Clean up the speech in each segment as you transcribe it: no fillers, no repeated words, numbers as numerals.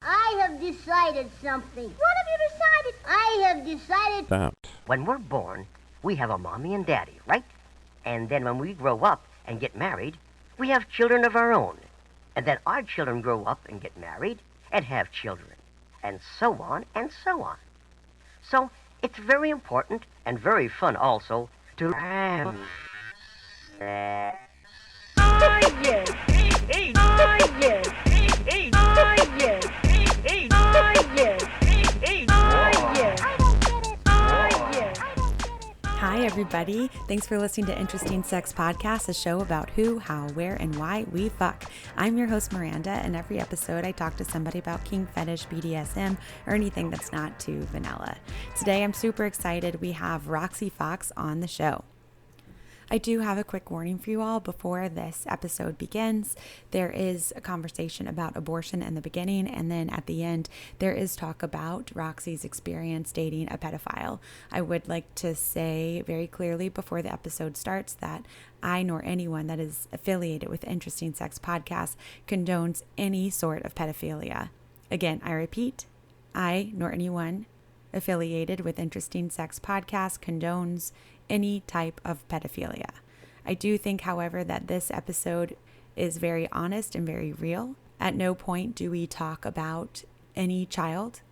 I have decided something. What have you decided? I have decided that When we're born, we have a mommy and daddy, right? And then when we grow up and get married, we have children of our own. And then our children grow up and get married and have children. And so on and so on. So it's very important and very fun also to... Oh, yes. Oh, yes. Oh, yes. Oh, yes. Oh, yes. Oh, yes. I don't get it. Oh, yes. I don't get it. Hi, everybody. Thanks for listening to Interesting Sex Podcast, a show about who, how, where, and why we fuck. I'm your host, Miranda, and every episode I talk to somebody about kink, fetish, BDSM, or anything that's not too vanilla. Today, I'm super excited. We have Roxy Fox on the show. I do have a quick warning for you all before this episode begins. There is a conversation about abortion in the beginning, and then at the end, there is talk about Roxy's experience dating a pedophile. I would like to say very clearly before the episode starts that I nor anyone that is affiliated with Interesting Sex Podcast condones any sort of pedophilia. Again, I repeat, I nor anyone affiliated with Interesting Sex Podcast condones any type of pedophilia. I do think, however, that this episode is very honest and very real. At no point do we talk about any child.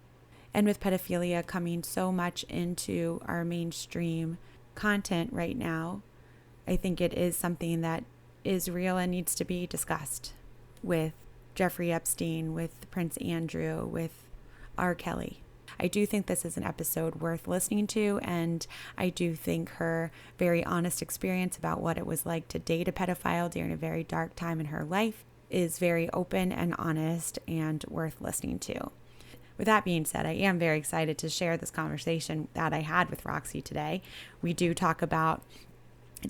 And with pedophilia coming so much into our mainstream content right now, I think it is something that is real and needs to be discussed with Jeffrey Epstein, with Prince Andrew, with R. Kelly. I do think this is an episode worth listening to, and I do think her very honest experience about what it was like to date a pedophile during a very dark time in her life is very open and honest and worth listening to. With that being said, I am very excited to share this conversation that I had with Roxy today. We do talk about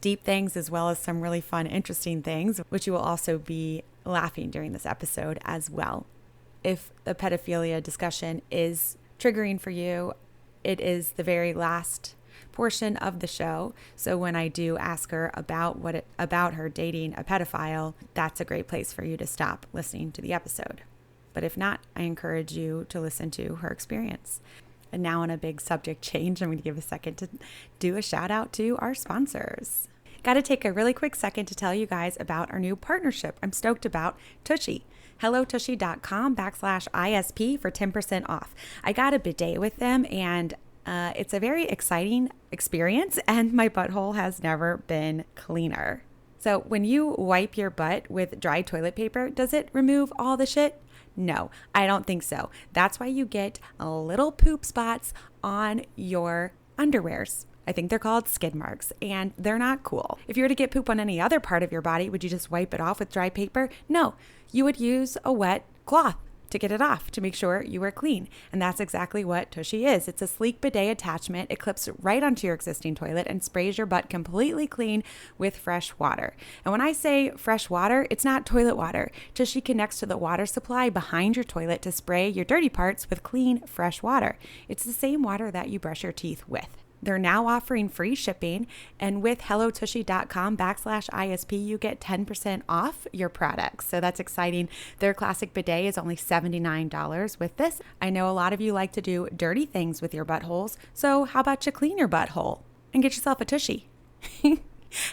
deep things as well as some really fun, interesting things, which you will also be laughing during this episode as well. If the pedophilia discussion is triggering for you, it is the very last portion of the show. So when I do ask her about her dating a pedophile, that's a great place for you to stop listening to the episode. But if not, I encourage you to listen to her experience. And now on a big subject change, I'm going to give a second to do a shout out to our sponsors. Got to take a really quick second to tell you guys about our new partnership I'm stoked about, Tushy. HelloTushy.com/ISP for 10% off. I got a bidet with them, and it's a very exciting experience, and my butthole has never been cleaner. So when you wipe your butt with dry toilet paper, does it remove all the shit? No, I don't think so. That's why you get little poop spots on your underwears. I think they're called skid marks, and they're not cool. If you were to get poop on any other part of your body, would you just wipe it off with dry paper? No, you would use a wet cloth to get it off to make sure you were clean. And that's exactly what Tushy is. It's a sleek bidet attachment. It clips right onto your existing toilet and sprays your butt completely clean with fresh water. And when I say fresh water, it's not toilet water. Tushy connects to the water supply behind your toilet to spray your dirty parts with clean, fresh water. It's the same water that you brush your teeth with. They're now offering free shipping, and with HelloTushy.com/ISP, you get 10% off your products. So that's exciting. Their classic bidet is only $79 with this. I know a lot of you like to do dirty things with your buttholes, so how about you clean your butthole and get yourself a Tushy?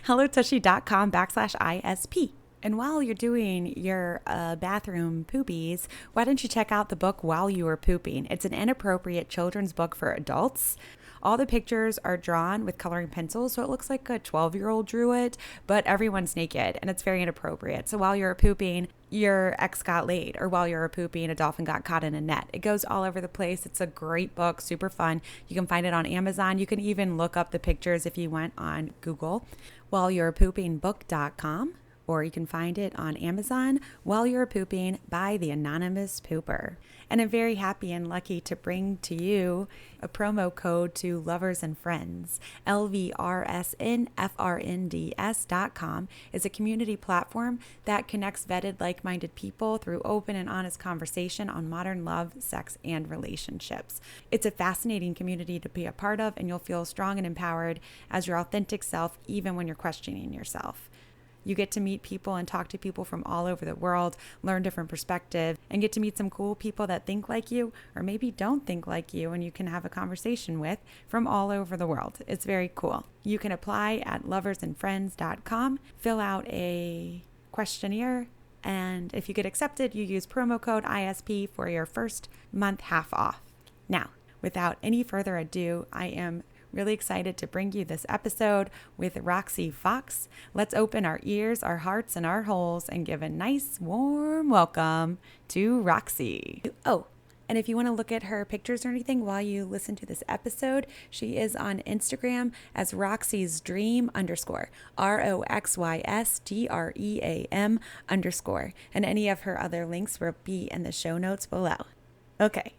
HelloTushy.com/ISP. And while you're doing your bathroom poopies, why don't you check out the book While You Were Pooping? It's an inappropriate children's book for adults. All the pictures are drawn with coloring pencils, so it looks like a 12-year-old drew it, but everyone's naked, and it's very inappropriate. So while you're pooping, your ex got laid, or while you're pooping, a dolphin got caught in a net. It goes all over the place. It's a great book, super fun. You can find it on Amazon. You can even look up the pictures if you went on Google, whileyou'repoopingbook.com. Or you can find it on Amazon, While You're Pooping by the Anonymous Pooper. And I'm very happy and lucky to bring to you a promo code to lovers and friends. LVRSNFRNDS.com is a community platform that connects vetted, like-minded people through open and honest conversation on modern love, sex, and relationships. It's a fascinating community to be a part of, and you'll feel strong and empowered as your authentic self, even when you're questioning yourself. You get to meet people and talk to people from all over the world, learn different perspectives, and get to meet some cool people that think like you or maybe don't think like you, and you can have a conversation with from all over the world. It's very cool. You can apply at loversandfriends.com, fill out a questionnaire, and if you get accepted, you use promo code ISP for your first month half off. Now, without any further ado, I am really excited to bring you this episode with Roxy Fox. Let's open our ears, our hearts, and our holes and give a nice warm welcome to Roxy. Oh, and if you want to look at her pictures or anything while you listen to this episode, she is on Instagram as Roxy's Dream _ ROXYSDREAM _. And any of her other links will be in the show notes below. Okay.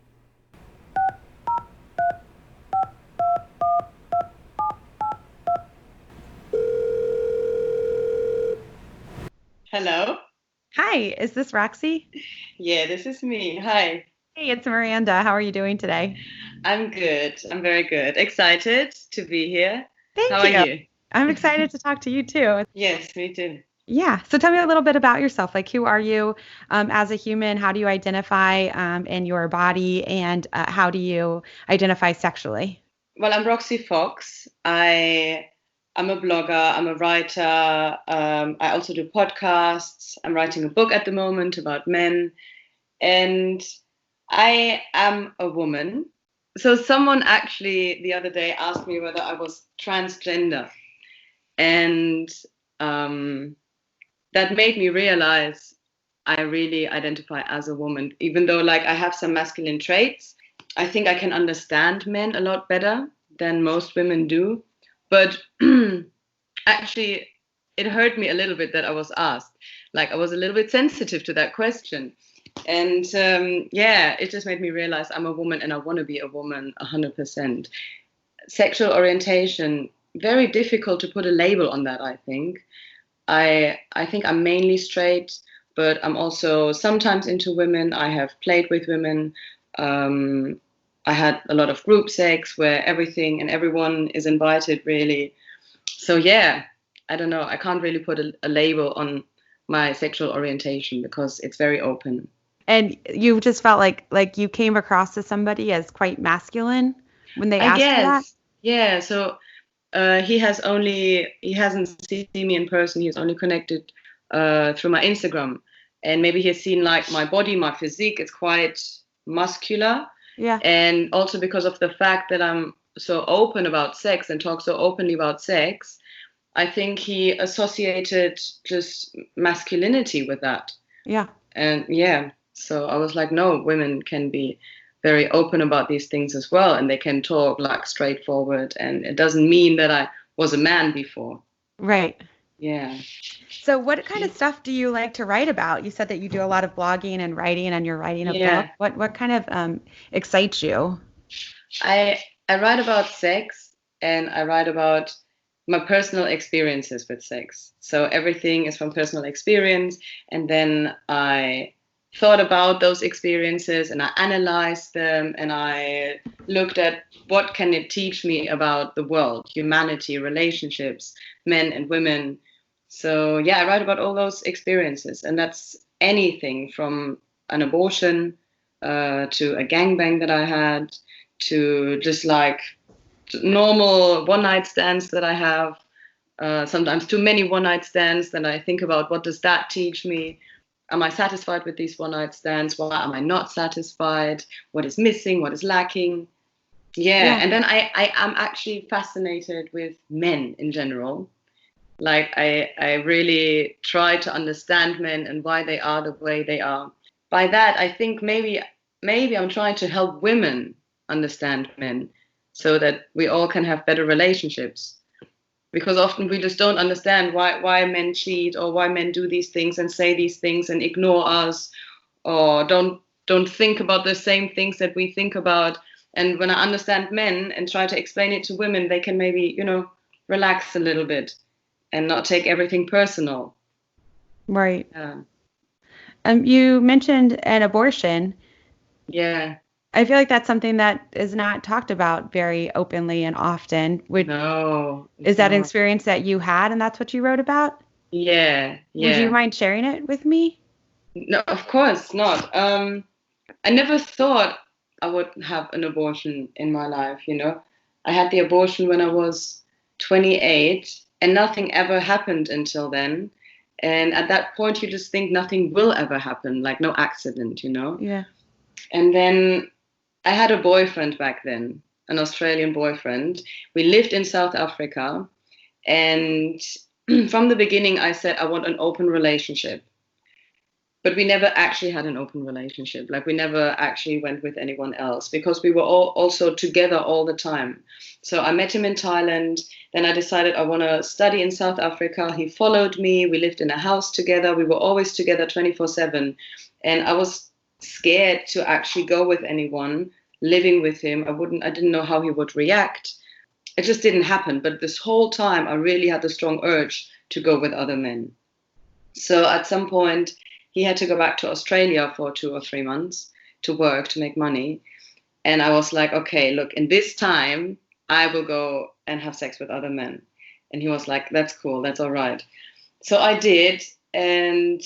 Hello. Hi, is this Roxy? Yeah, this is me. Hi. Hey, it's Miranda. How are you doing today? I'm good. I'm very good. Excited to be here. Thank How you. are you? I'm excited to talk to you too. Yes, me too. Yeah. So tell me a little bit about yourself. Like, who are you as a human? How do you identify in your body? And how do you identify sexually? Well, I'm Roxy Fox. I'm a blogger. I'm a writer. I also do podcasts. I'm writing a book at the moment about men. And I am a woman. So someone actually the other day asked me whether I was transgender. And that made me realize I really identify as a woman, even though like I have some masculine traits. I think I can understand men a lot better than most women do. But actually, it hurt me a little bit that I was asked. Like I was a little bit sensitive to that question. And it just made me realize I'm a woman and I want to be a woman 100%. Sexual orientation, very difficult to put a label on that, I think. I think I'm mainly straight, but I'm also sometimes into women. I have played with women. I had a lot of group sex where everything and everyone is invited, really. So yeah, I don't know. I can't really put a label on my sexual orientation because it's very open. And you just felt like you came across to somebody as quite masculine when they asked you that? Yeah. So he hasn't seen me in person. He's only connected through my Instagram, and maybe he's seen like my body, my physique. It's quite muscular. Yeah. And also because of the fact that I'm so open about sex and talk so openly about sex, I think he associated just masculinity with that. Yeah. And yeah, so I was like, no, women can be very open about these things as well. And they can talk like straightforward. And it doesn't mean that I was a man before. Right. Yeah. So what kind of stuff do you like to write about? You said that you do a lot of blogging and writing, and you're writing a book. What kind of excites you? I write about sex, and I write about my personal experiences with sex. So everything is from personal experience, and then I thought about those experiences and I analyzed them, and I looked at what can it teach me about the world, humanity, relationships, men and women. So yeah, I write about all those experiences, and that's anything from an abortion to a gangbang that I had, to just like normal one-night stands that I have, sometimes too many one-night stands. Then I think about, what does that teach me? Am I satisfied with these one-night stands? Why am I not satisfied? What is missing? What is lacking? Yeah. And then I am actually fascinated with men in general. Like I really try to understand men and why they are the way they are. By that, I think maybe I'm trying to help women understand men so that we all can have better relationships. Because often we just don't understand why men cheat, or why men do these things and say these things and ignore us, or don't think about the same things that we think about. And when I understand men and try to explain it to women, they can maybe, relax a little bit and not take everything personal. Right. You mentioned an abortion. Yeah. I feel like that's something that is not talked about very openly and often. No. Is that an experience that you had, and that's what you wrote about? Yeah, yeah. Would you mind sharing it with me? No, of course not. I never thought I would have an abortion in my life, you know. I had the abortion when I was 28, and nothing ever happened until then. And at that point, you just think nothing will ever happen, like no accident, you know. Yeah. And then I had a boyfriend back then, an Australian boyfriend. We lived in South Africa. And from the beginning, I said, I want an open relationship. But we never actually had an open relationship. Like we never actually went with anyone else because we were all also together all the time. So I met him in Thailand. Then I decided I want to study in South Africa. He followed me. We lived in a house together. We were always together 24/7. And I was scared to actually go with anyone living with him. I didn't know how he would react. It just didn't happen. But this whole time, I really had the strong urge to go with other men. So at some point, he had to go back to Australia for 2 or 3 months to work, to make money. And I was like, okay, look, in this time, I will go and have sex with other men. And he was like, that's cool, that's all right. So I did, and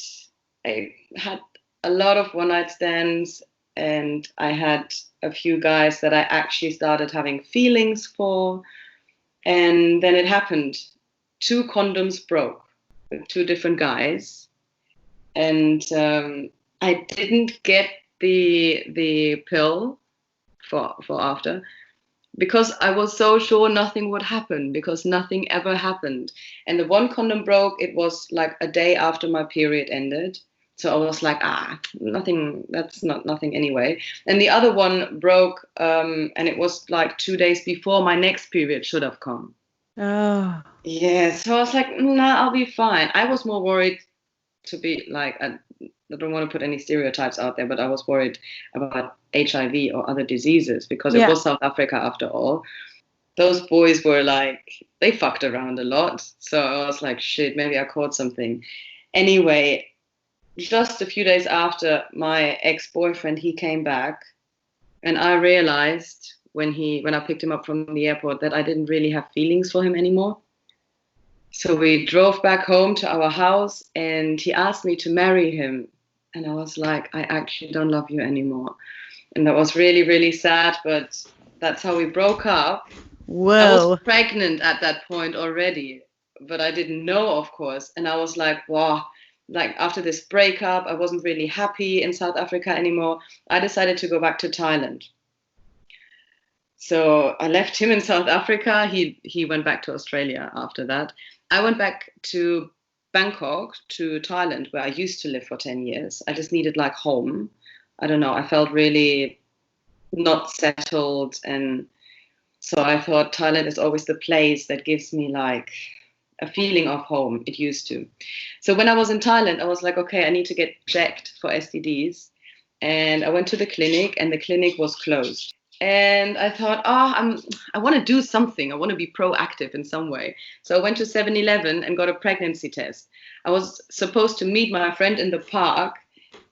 I had a lot of one-night stands, and I had a few guys that I actually started having feelings for. And then it happened. 2 condoms broke with 2 different guys. And I didn't get the pill for after because I was so sure nothing would happen because nothing ever happened. And the 1 condom broke. It was like a day after my period ended. So I was like, nothing. That's not nothing anyway. And the other one broke, and it was like 2 days before my next period should have come. Oh. Yeah. So I was like, nah, I'll be fine. I was more worried to be like, I don't want to put any stereotypes out there, but I was worried about HIV or other diseases because it was South Africa after all. Those boys were like, they fucked around a lot. So I was like, shit, maybe I caught something. Anyway, just a few days after my ex-boyfriend, he came back, and I realized when I picked him up from the airport that I didn't really have feelings for him anymore. So we drove back home to our house, and he asked me to marry him. And I was like, I actually don't love you anymore. And that was really, really sad, but that's how we broke up. Whoa. I was pregnant at that point already, but I didn't know, of course. And I was like, wow, like after this breakup, I wasn't really happy in South Africa anymore. I decided to go back to Thailand. So I left him in South Africa. He went back to Australia after that. I went back to Bangkok, to Thailand, where I used to live for 10 years. I just needed like home. I don't know. I felt really not settled. And so I thought Thailand is always the place that gives me like a feeling of home. It used to. So when I was in Thailand, I was like, okay, I need to get checked for STDs. And I went to the clinic, and the clinic was closed. And I thought, I want to do something. I want to be proactive in some way. So I went to 7-Eleven and got a pregnancy test. I was supposed to meet my friend in the park.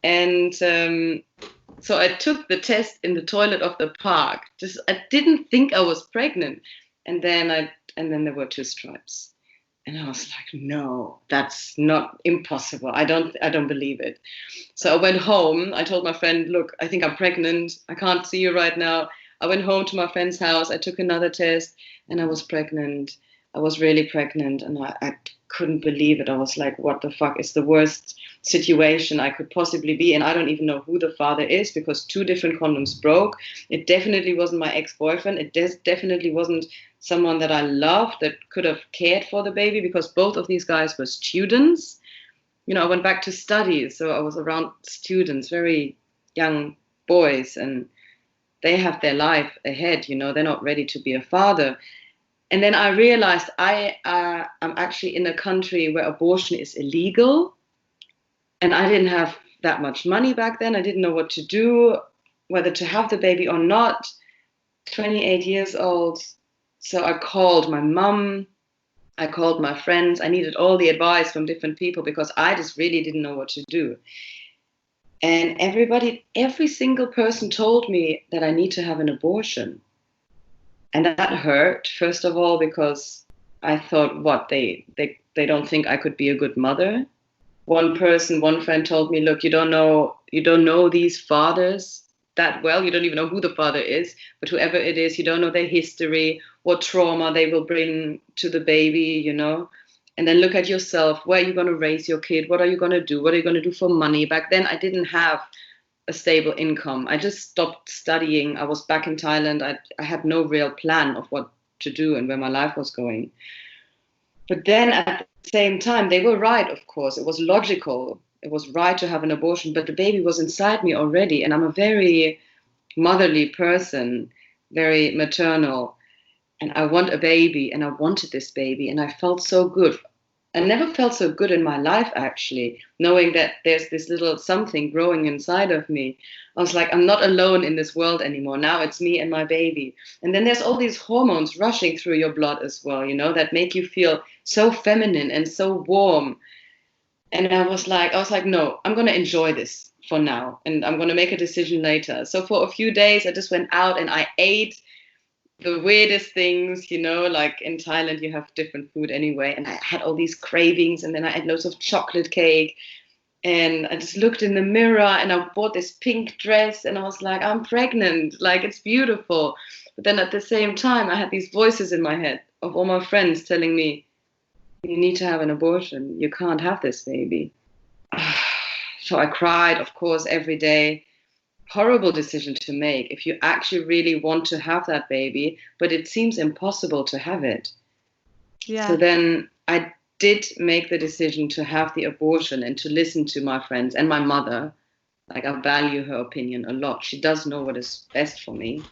And so I took the test in the toilet of the park. I didn't think I was pregnant. And then there were 2 stripes. And I was like, no, that's not impossible. I don't believe it. So I went home. I told my friend, look, I think I'm pregnant. I can't see you right now. I went home to my friend's house. I took another test, and I was pregnant. I was really pregnant, and I couldn't believe it. I was like, what the fuck? It's the worst situation I could possibly be in. I don't even know who the father is because 2 different condoms broke. It definitely wasn't my ex-boyfriend. It definitely wasn't someone that I loved that could have cared for the baby because both of these guys were students. You know, I went back to study, so I was around students, very young boys, and they have their life ahead. You know, they're not ready to be a father. And then I realized I'm actually in a country where abortion is illegal, and I didn't have that much money back then. I didn't know what to do, whether to have the baby or not. 28 years old. So I called my mum, I called my friends. I needed all the advice from different people because I just really didn't know what to do. And every single person told me that I need to have an abortion. And that hurt, first of all, because I thought, what, they don't think I could be a good mother? One friend told me, look, you don't know these fathers that well. You don't even know who the father is, but whoever it is, you don't know their history, what trauma they will bring to the baby, And then look at yourself. Where are you going to raise your kid? What are you going to do? What are you going to do for money? Back then, I didn't have a stable income. I just stopped studying. I was back in Thailand. I had no real plan of what to do and where my life was going. But then at the same time, they were right, of course. It was logical. It was right to have an abortion, but the baby was inside me already. And I'm a very motherly person, very maternal. And I want a baby, and I wanted this baby, and I felt so good. I never felt so good in my life, actually, knowing that there's this little something growing inside of me. I was like, I'm not alone in this world anymore. Now it's me and my baby. And then there's all these hormones rushing through your blood as well, that make you feel so feminine and so warm. And I was like, no, I'm going to enjoy this for now, and I'm going to make a decision later. So for a few days, I just went out and I ate the weirdest things, like in Thailand, you have different food anyway. And I had all these cravings, and then I had loads of chocolate cake. And I just looked in the mirror, and I bought this pink dress, and I was like, I'm pregnant, like, it's beautiful. But then at the same time, I had these voices in my head of all my friends telling me, you need to have an abortion. You can't have this baby. So I cried, of course, every day. Horrible decision to make if you actually really want to have that baby, but it seems impossible to have it. Yeah. So then I did make the decision to have the abortion and to listen to my friends and my mother. Like, I value her opinion a lot. She does know what is best for me.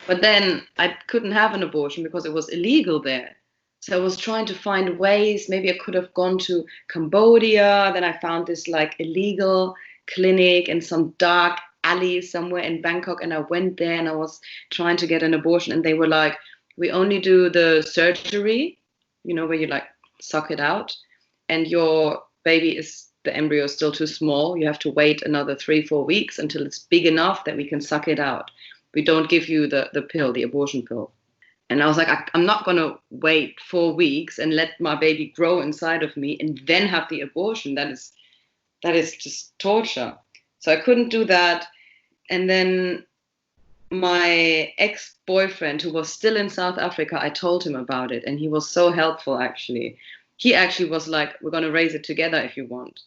But then I couldn't have an abortion because it was illegal there. So I was trying to find ways. Maybe I could have gone to Cambodia. Then I found this like illegal clinic in some dark alley somewhere in Bangkok, and I went there and I was trying to get an abortion, and they were like, we only do the surgery, where you like suck it out, and your baby the embryo is still too small. You have to wait another 3-4 weeks until it's big enough that we can suck it out. We don't give you the pill, the abortion pill. And I was like, I'm not going to wait 4 weeks and let my baby grow inside of me and then have the abortion. That is just torture. So I couldn't do that. And then my ex-boyfriend, who was still in South Africa, I told him about it. And he was so helpful, actually. He actually was like, we're going to raise it together if you want.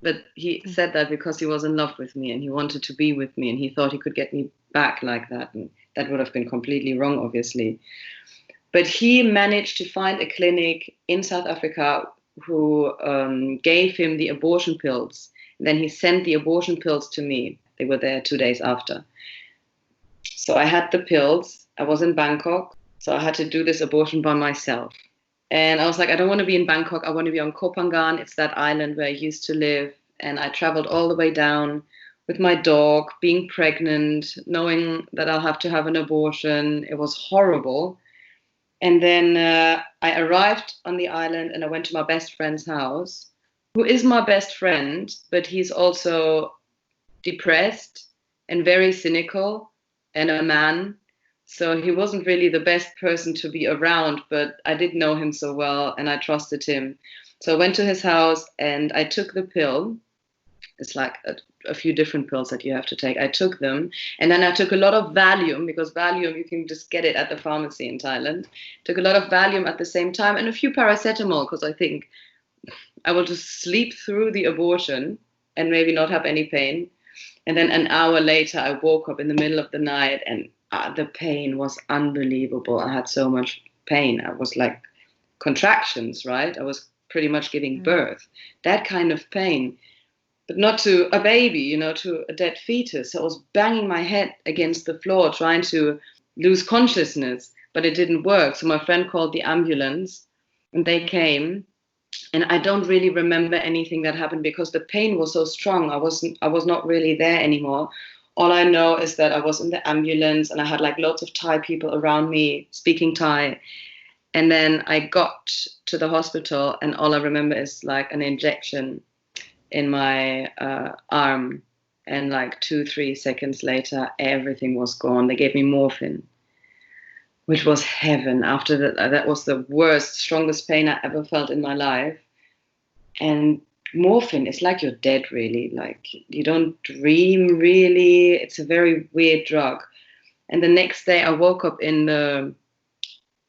But he said that because he was in love with me and he wanted to be with me and he thought he could get me back like that. And that would have been completely wrong, obviously. But he managed to find a clinic in South Africa who gave him the abortion pills. And then he sent the abortion pills to me. They were there 2 days after. So I had the pills. I was in Bangkok. So I had to do this abortion by myself. And I was like, I don't want to be in Bangkok. I want to be on Koh Phangan. It's that island where I used to live. And I traveled all the way down with my dog, being pregnant, knowing that I'll have to have an abortion. It was horrible. And then I arrived on the island and I went to my best friend's house, who is my best friend, but he's also depressed and very cynical and a man. So he wasn't really the best person to be around, but I did know him so well and I trusted him. So I went to his house and I took the pill. It's like a few different pills that you have to take. I took them, and then I took a lot of Valium, because Valium, you can just get it at the pharmacy in Thailand. Took a lot of Valium at the same time, and a few paracetamol, because I think I will just sleep through the abortion and maybe not have any pain. And then an hour later, I woke up in the middle of the night, and the pain was unbelievable. I had so much pain. I was like contractions, right? I was pretty much giving birth. That kind of pain. But not to a baby, to a dead fetus. So I was banging my head against the floor, trying to lose consciousness, but it didn't work. So my friend called the ambulance, and they came. And I don't really remember anything that happened because the pain was so strong. I was not really there anymore. All I know is that I was in the ambulance, and I had like lots of Thai people around me speaking Thai. And then I got to the hospital, and all I remember is like an injection in my arm, and like 2-3 seconds later everything was gone. They gave me morphine, which was heaven. After that was the worst, strongest pain I ever felt in my life. And morphine is like you're dead, really. Like, you don't dream, really. It's a very weird drug. And the next day I woke up in the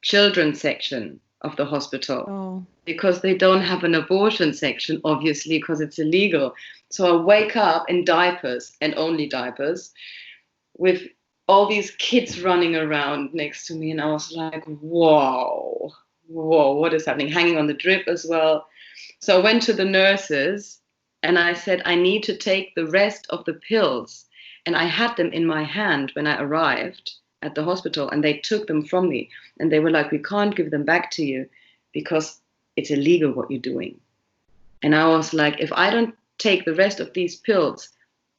children's section of the hospital because they don't have an abortion section, obviously, because it's illegal. So I wake up in diapers, and only diapers, with all these kids running around next to me. And I was like, whoa, what is happening? Hanging on the drip as well. So I went to the nurses and I said, I need to take the rest of the pills. And I had them in my hand when I arrived at the hospital, and they took them from me. And they were like, we can't give them back to you because it's illegal what you're doing. And I was like, if I don't take the rest of these pills,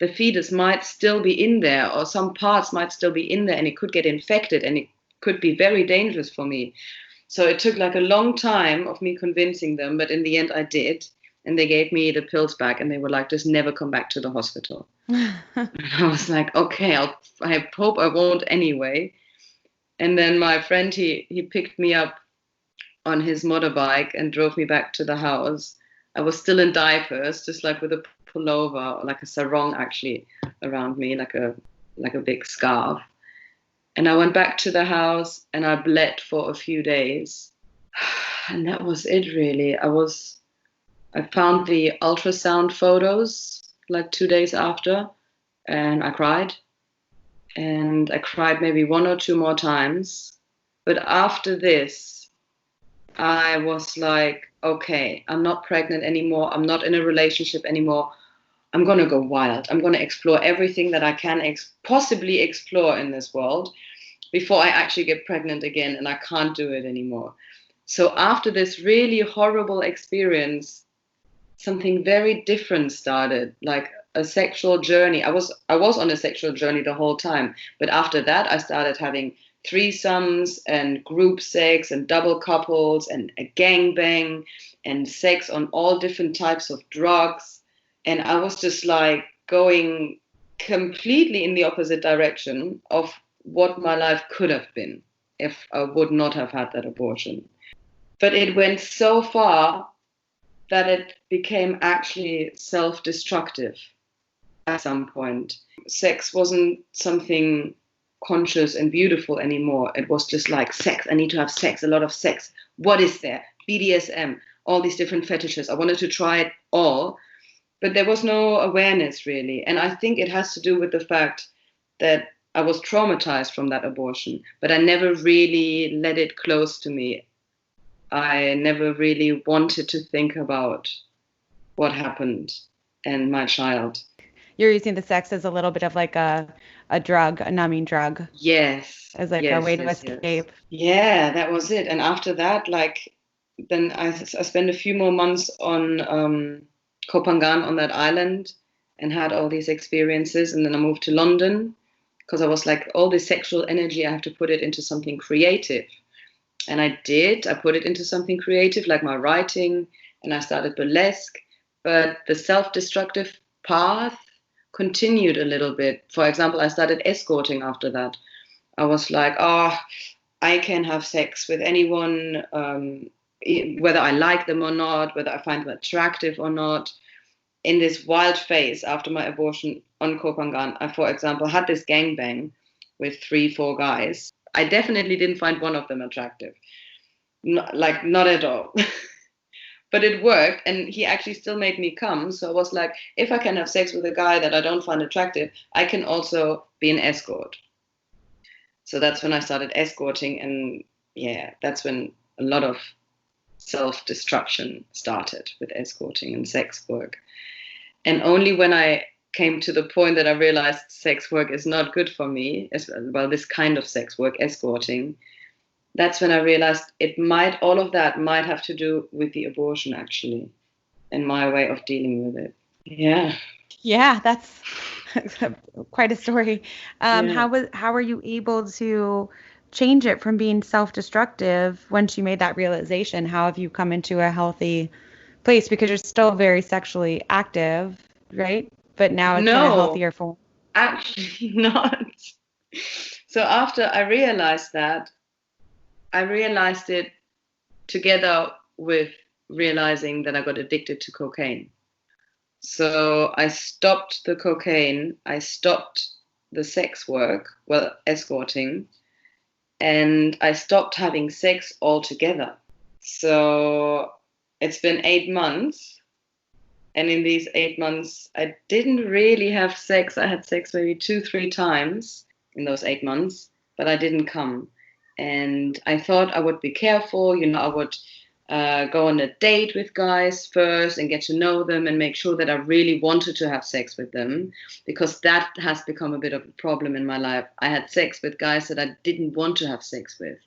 the fetus might still be in there, or some parts might still be in there, and it could get infected, and it could be very dangerous for me. So it took like a long time of me convincing them, but in the end I did. And they gave me the pills back, and they were like, just never come back to the hospital. And I was like, okay, I hope I won't anyway. And then my friend, he picked me up on his motorbike and drove me back to the house. I was still in diapers, just like with a pullover, like a sarong actually around me, like a big scarf. And I went back to the house and I bled for a few days. And that was it, really. I found the ultrasound photos like 2 days after, and I cried. And I cried maybe 1 or 2 more times. But after this, I was like, okay, I'm not pregnant anymore. I'm not in a relationship anymore. I'm going to go wild. I'm going to explore everything that I can possibly explore in this world before I actually get pregnant again, and I can't do it anymore. So after this really horrible experience, something very different started, like a sexual journey. I was on a sexual journey the whole time, but after that I started having threesomes and group sex and double couples and a gangbang and sex on all different types of drugs. And I was just like going completely in the opposite direction of what my life could have been if I would not have had that abortion. But it went so far that it became actually self-destructive at some point. Sex wasn't something conscious and beautiful anymore. It was just like sex. I need to have sex, a lot of sex. What is there? BDSM, all these different fetishes. I wanted to try it all, but there was no awareness really. And I think it has to do with the fact that I was traumatized from that abortion, but I never really let it close to me. I never really wanted to think about what happened and my child. You're using the sex as a little bit of like a drug, a numbing drug. Yes. As like a way to escape. Yeah, that was it. And after that, like, then I spent a few more months on Kopangan, on that island, and had all these experiences. And then I moved to London because I was like, all this sexual energy, I have to put it into something creative. And I did. I put it into something creative, like my writing, and I started burlesque. But the self-destructive path continued a little bit. For example, I started escorting after that. I was like, I can have sex with anyone, whether I like them or not, whether I find them attractive or not. In this wild phase after my abortion on Kopangan, I, for example, had this gangbang with 3-4 guys. I definitely didn't find one of them attractive. Not at all. But it worked, and he actually still made me come. So I was like, if I can have sex with a guy that I don't find attractive, I can also be an escort. So that's when I started escorting, and yeah, that's when a lot of self-destruction started with escorting and sex work. And only when I came to the point that I realized sex work is not good for me, well, this kind of sex work, escorting, that's when I realized all of that might have to do with the abortion, actually, and my way of dealing with it. Yeah. Yeah, that's quite a story. How were you able to change it from being self-destructive once you made that realization? How have you come into a healthy place? Because you're still very sexually active, right? But now it's in a healthier form. Actually not. So after I realized that, I realized it together with realizing that I got addicted to cocaine. So I stopped the cocaine, I stopped the sex work, well, escorting, and I stopped having sex altogether. So it's been 8 months, and in these 8 months, I didn't really have sex. I had sex maybe 2-3 times in those 8 months, but I didn't come. And I thought I would be careful, I would go on a date with guys first and get to know them and make sure that I really wanted to have sex with them, because that has become a bit of a problem in my life. I had sex with guys that I didn't want to have sex with.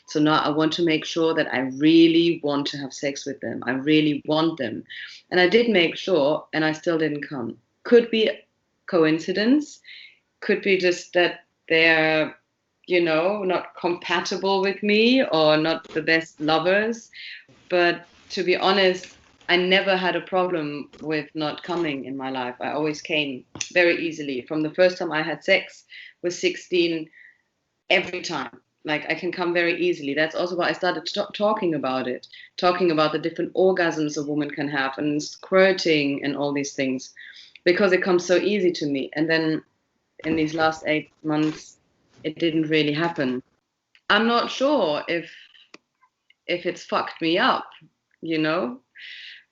So now I want to make sure that I really want to have sex with them. I really want them. And I did make sure, and I still didn't come. Could be coincidence. Could be just that they're, not compatible with me or not the best lovers. But to be honest, I never had a problem with not coming in my life. I always came very easily. From the first time I had sex with 16, every time. Like, I can come very easily. That's also why I started talking about it, talking about the different orgasms a woman can have and squirting and all these things, because it comes so easy to me. And then in these last 8 months, it didn't really happen. I'm not sure if it's fucked me up,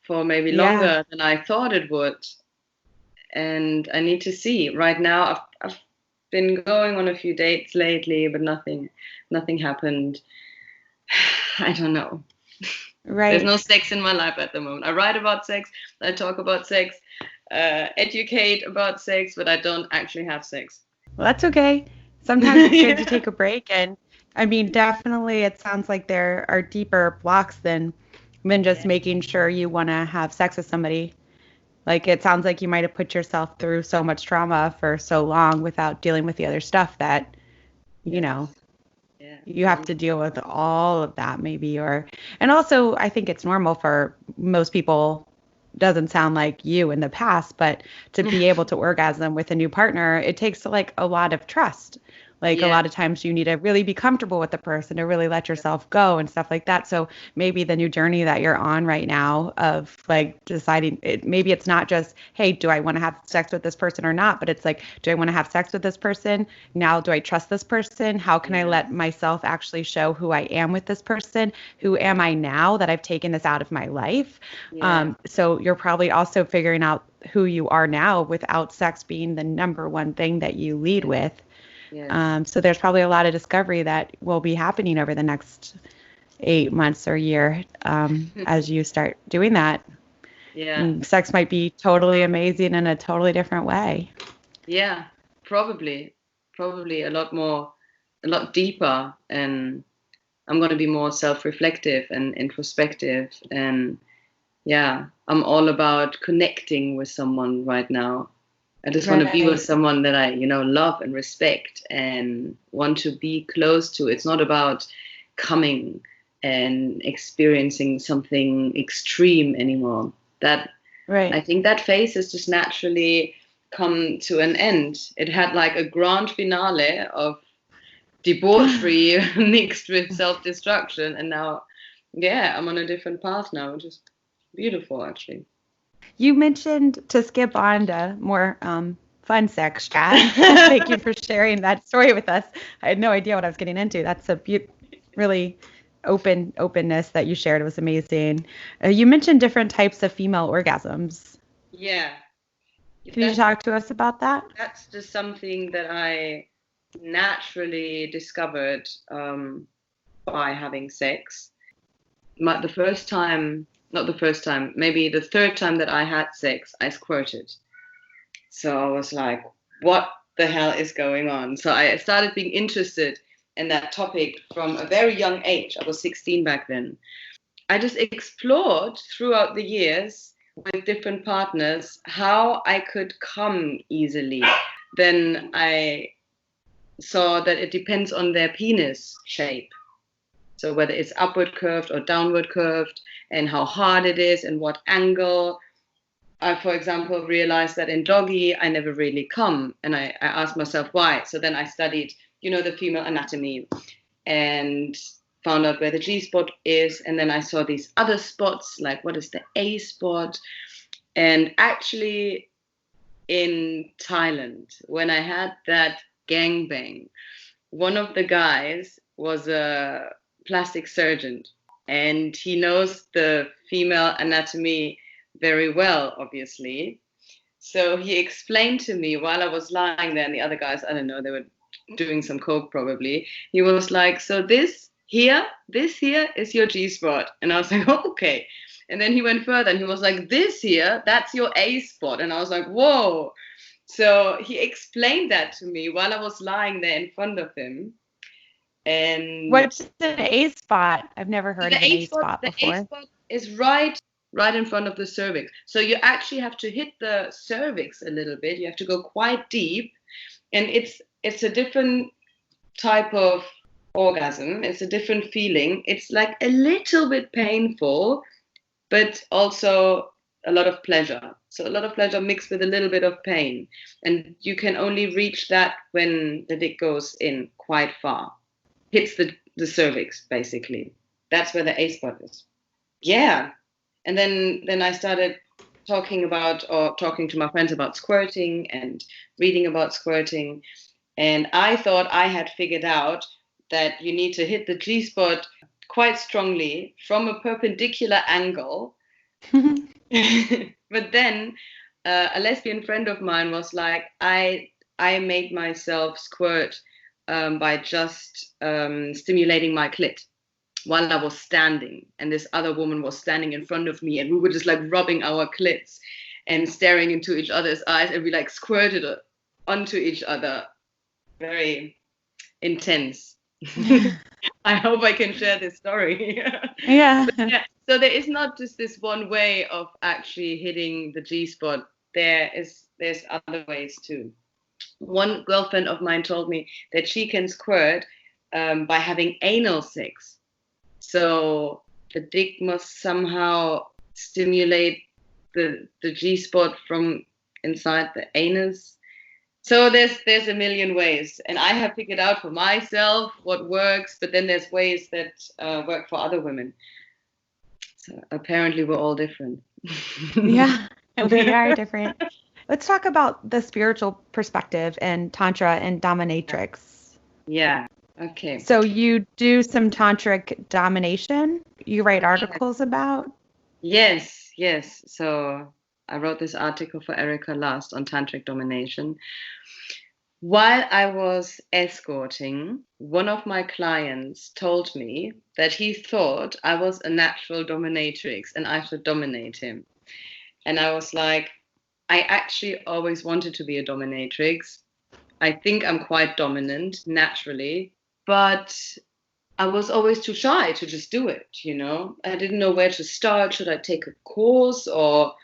for maybe longer than I thought it would. And I need to see. Right now, I've been going on a few dates lately, but nothing happened. I don't know. Right. There's no sex in my life at the moment. I write about sex, I talk about sex, educate about sex, but I don't actually have sex. Well, that's okay. Sometimes it's good to take a break. And I mean, definitely it sounds like there are deeper blocks than just making sure you want to have sex with somebody. Like, it sounds like you might have put yourself through so much trauma for so long without dealing with the other stuff that, you have to deal with all of that maybe. And also, I think it's normal for most people, doesn't sound like you in the past, but to be able to orgasm with a new partner, it takes like a lot of trust. Like, a lot of times you need to really be comfortable with the person to really let yourself go and stuff like that. So maybe the new journey that you're on right now of like deciding, maybe it's not just, hey, do I want to have sex with this person or not? But it's like, do I want to have sex with this person? Now, do I trust this person? How can I let myself actually show who I am with this person? Who am I now that I've taken this out of my life? So you're probably also figuring out who you are now without sex being the number one thing that you lead with. So there's probably a lot of discovery that will be happening over the next 8 months or year as you start doing that. And sex might be totally amazing in a totally different way. Yeah, probably a lot deeper. And I'm going to be more self-reflective and introspective. And I'm all about connecting with someone right now. I just want to be with someone that I, love and respect and want to be close to. It's not about coming and experiencing something extreme anymore. I think that phase has just naturally come to an end. It had like a grand finale of debauchery mixed with self-destruction. And now, I'm on a different path now, which is beautiful, actually. You mentioned, to skip on to more fun sex chat. Thank you for sharing that story with us. I had no idea what I was getting into. That's a really openness that you shared. It was amazing. You mentioned different types of female orgasms. Yeah. Can you talk to us about that? That's just something that I naturally discovered by having sex. Maybe the third time that I had sex, I squirted. So I was like, what the hell is going on? So I started being interested in that topic from a very young age. I was 16 back then. I just explored throughout the years with different partners how I could come easily. Then I saw that it depends on their penis shape. So whether it's upward curved or downward curved, and how hard it is and what angle. I, for example, realized that in doggy, I never really come. And I asked myself why. So then I studied, the female anatomy. And found out where the G-spot is, and then I saw these other spots, like what is the A spot? And actually in Thailand, when I had that gangbang, one of the guys was a plastic surgeon, and he knows the female anatomy very well, obviously. So he explained to me while I was lying there, and the other guys, I don't know, they were doing some coke probably. He was like, so this here is your G-spot. And I was like, oh, okay. And then he went further and he was like, this here, that's your A spot. And I was like, whoa. So he explained that to me while I was lying there in front of him. And what's an A spot? I've never heard of an A spot before. The A spot is right in front of the cervix. So you actually have to hit the cervix a little bit. You have to go quite deep. And it's a different type of orgasm. It's a different feeling. It's like a little bit painful, but also a lot of pleasure. So a lot of pleasure mixed with a little bit of pain. And you can only reach that when the dick goes in quite far. Hits the cervix, basically. That's where the A spot is. Yeah. And then I started talking to my friends about squirting and reading about squirting. And I thought I had figured out that you need to hit the G-spot quite strongly from a perpendicular angle. But then a lesbian friend of mine was like, I made myself squirt by just stimulating my clit while I was standing, and this other woman was standing in front of me, and we were just like rubbing our clits and staring into each other's eyes, and we like squirted onto each other. Very intense. I hope I can share this story. Yeah. Yeah. So there is not just this one way of actually hitting the G-spot. There's other ways too. One girlfriend of mine told me that she can squirt by having anal sex. So the dick must somehow stimulate the G-spot from inside the anus. So there's a million ways, and I have figured out for myself what works, but then there's ways that work for other women. So apparently we're all different. Yeah, we are different. Let's talk about the spiritual perspective and Tantra and dominatrix. Yeah, okay. So you do some Tantric Domination? You write articles about? Yes. So I wrote this article for Erica last on Tantric Domination. While I was escorting, one of my clients told me that he thought I was a natural dominatrix and I should dominate him. And I was like, I actually always wanted to be a dominatrix. I think I'm quite dominant naturally, but I was always too shy to just do it, you know? I didn't know where to start. Should I take a course, or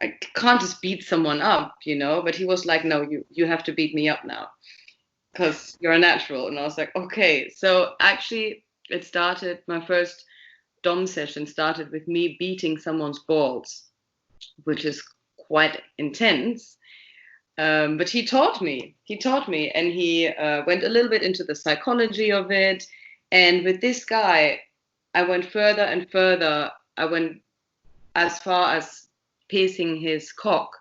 I can't just beat someone up, you know? But he was like, no, you have to beat me up now because you're a natural. And I was like, okay. So actually my first dom session started with me beating someone's balls, which is quite intense. But he taught me, and he went a little bit into the psychology of it. And with this guy, I went further and further. I went as far as piercing his cock,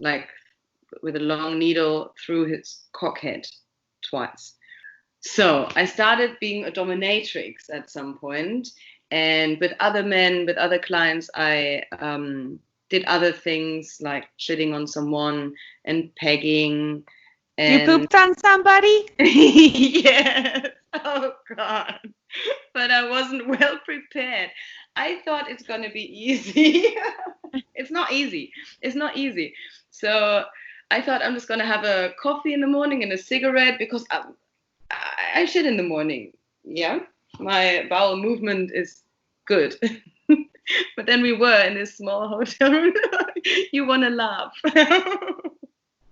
like with a long needle through his cock head twice. So I started being a dominatrix at some point. And with other men, with other clients, I did other things like shitting on someone and pegging. And... You pooped on somebody? Yes. Oh, God. But I wasn't well prepared. I thought it's going to be easy. It's not easy. So I thought I'm just going to have a coffee in the morning and a cigarette because I shit in the morning. Yeah. My bowel movement is good. But then we were in this small hotel room. You want to laugh.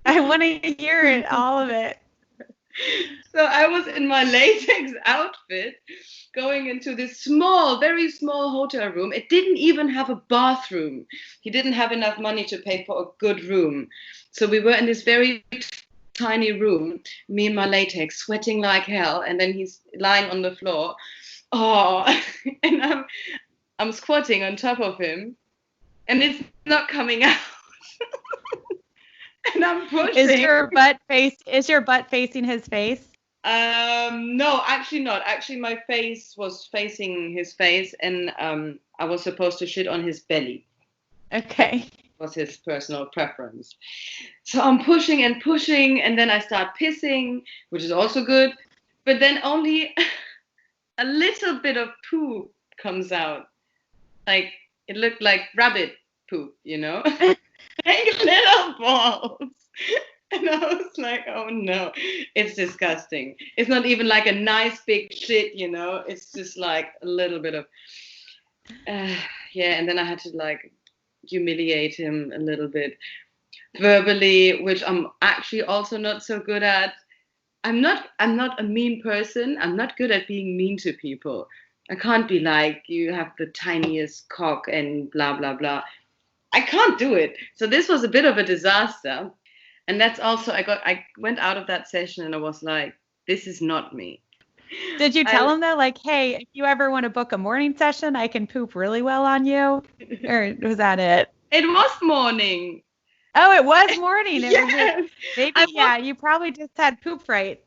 I want to hear it, all of it. So I was in my latex outfit going into this small, very small hotel room. It didn't even have a bathroom. He didn't have enough money to pay for a good room. So we were in this very tiny room, me in my latex, sweating like hell. And then he's lying on the floor. oh, and I'm squatting on top of him, and it's not coming out. And I'm pushing. Is your butt facing his face? No, actually not. Actually, my face was facing his face, and I was supposed to shit on his belly. Okay. Was his personal preference. So I'm pushing and pushing, and then I start pissing, which is also good. But then only a little bit of poo comes out. Like, it looked like rabbit poop, like little balls. And I was like, oh no, it's disgusting. It's not even like a nice big shit, it's just like a little bit of, yeah. And then I had to like humiliate him a little bit verbally, which I'm actually also not so good at. I'm not a mean person. I'm not good at being mean to people. I can't be like, you have the tiniest cock and blah blah blah. I can't do it. So this was a bit of a disaster. And that's also, I went out of that session and I was like, this is not me. Did you tell him though, like, hey, if you ever want to book a morning session, I can poop really well on you? Or was that it? It was morning. Oh, it was morning. Yes. You probably just had poop fright.